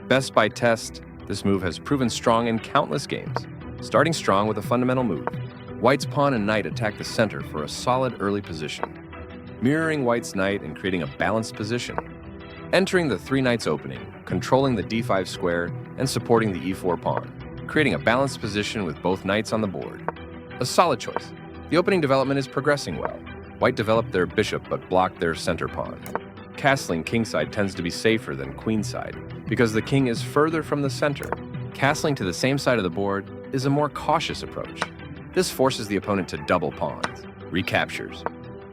Best by test, this move has proven strong in countless games, starting strong with a fundamental move. White's pawn and knight attack the center for a solid early position, mirroring White's knight and creating a balanced position. Entering the 3 knights opening, controlling the d5 square, and supporting the e4 pawn, creating a balanced position with both knights on the board. A solid choice. The opening development is progressing well. White developed their bishop but blocked their center pawn. Castling kingside tends to be safer than queenside because the king is further from the center. Castling to the same side of the board is a more cautious approach. This forces the opponent to double pawns, recaptures.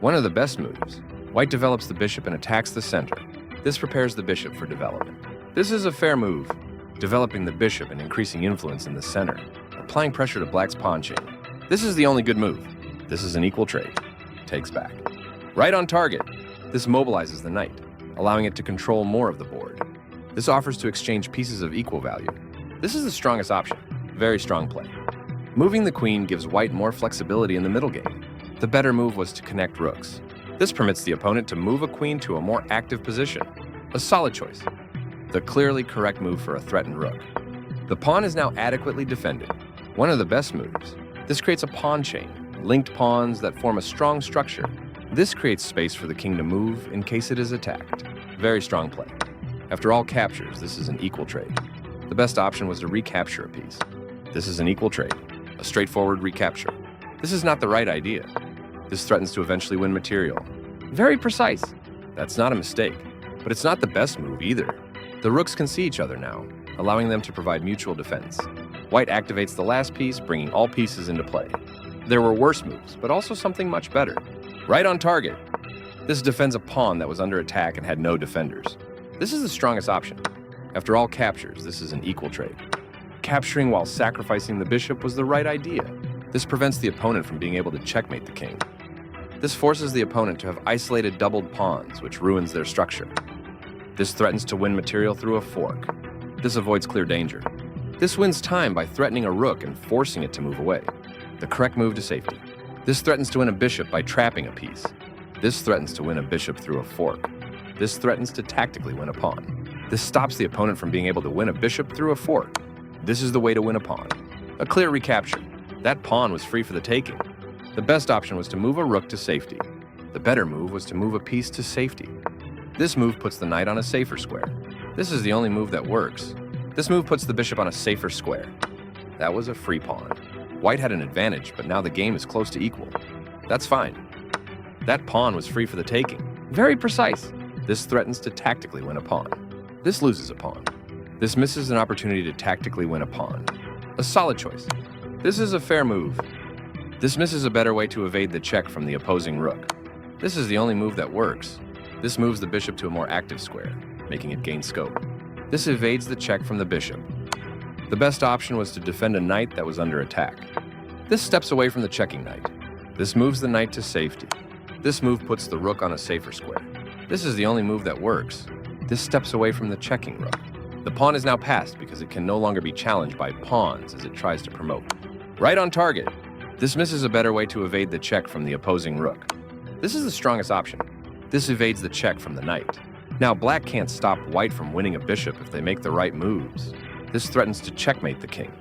One of the best moves. White develops the bishop and attacks the center. This prepares the bishop for development. This is a fair move, developing the bishop and increasing influence in the center, applying pressure to Black's pawn chain. This is the only good move. This is an equal trade. Takes back. Right on target. This mobilizes the knight, allowing it to control more of the board. This offers to exchange pieces of equal value. This is the strongest option. Very strong play. Moving the queen gives White more flexibility in the middle game. The better move was to connect rooks. This permits the opponent to move a queen to a more active position. A solid choice. The clearly correct move for a threatened rook. The pawn is now adequately defended. One of the best moves. This creates a pawn chain, linked pawns that form a strong structure. This creates space for the king to move in case it is attacked. Very strong play. After all captures, this is an equal trade. The best option was to recapture a piece. This is an equal trade. A straightforward recapture. This is not the right idea. This threatens to eventually win material. Very precise. That's not a mistake, but it's not the best move either. The rooks can see each other now, allowing them to provide mutual defense. White activates the last piece, bringing all pieces into play. There were worse moves, but also something much better. Right on target. This defends a pawn that was under attack and had no defenders. This is the strongest option. After all captures, this is an equal trade. Capturing while sacrificing the bishop was the right idea. This prevents the opponent from being able to checkmate the king. This forces the opponent to have isolated doubled pawns, which ruins their structure. This threatens to win material through a fork. This avoids clear danger. This wins time by threatening a rook and forcing it to move away. The correct move to safety. This threatens to win a bishop by trapping a piece. This threatens to win a bishop through a fork. This threatens to tactically win a pawn. This stops the opponent from being able to win a bishop through a fork. This is the way to win a pawn. A clear recapture. That pawn was free for the taking. The best option was to move a rook to safety. The better move was to move a piece to safety. This move puts the knight on a safer square. This is the only move that works. This move puts the bishop on a safer square. That was a free pawn. White had an advantage, but now the game is close to equal. That's fine. That pawn was free for the taking. Very precise. This threatens to tactically win a pawn. This loses a pawn. This misses an opportunity to tactically win a pawn. A solid choice. This is a fair move. This misses a better way to evade the check from the opposing rook. This is the only move that works. This moves the bishop to a more active square, making it gain scope. This evades the check from the bishop. The best option was to defend a knight that was under attack. This steps away from the checking knight. This moves the knight to safety. This move puts the rook on a safer square. This is the only move that works. This steps away from the checking rook. The pawn is now passed because it can no longer be challenged by pawns as it tries to promote. Right on target. This misses a better way to evade the check from the opposing rook. This is the strongest option. This evades the check from the knight. Now Black can't stop White from winning a bishop if they make the right moves. This threatens to checkmate the king.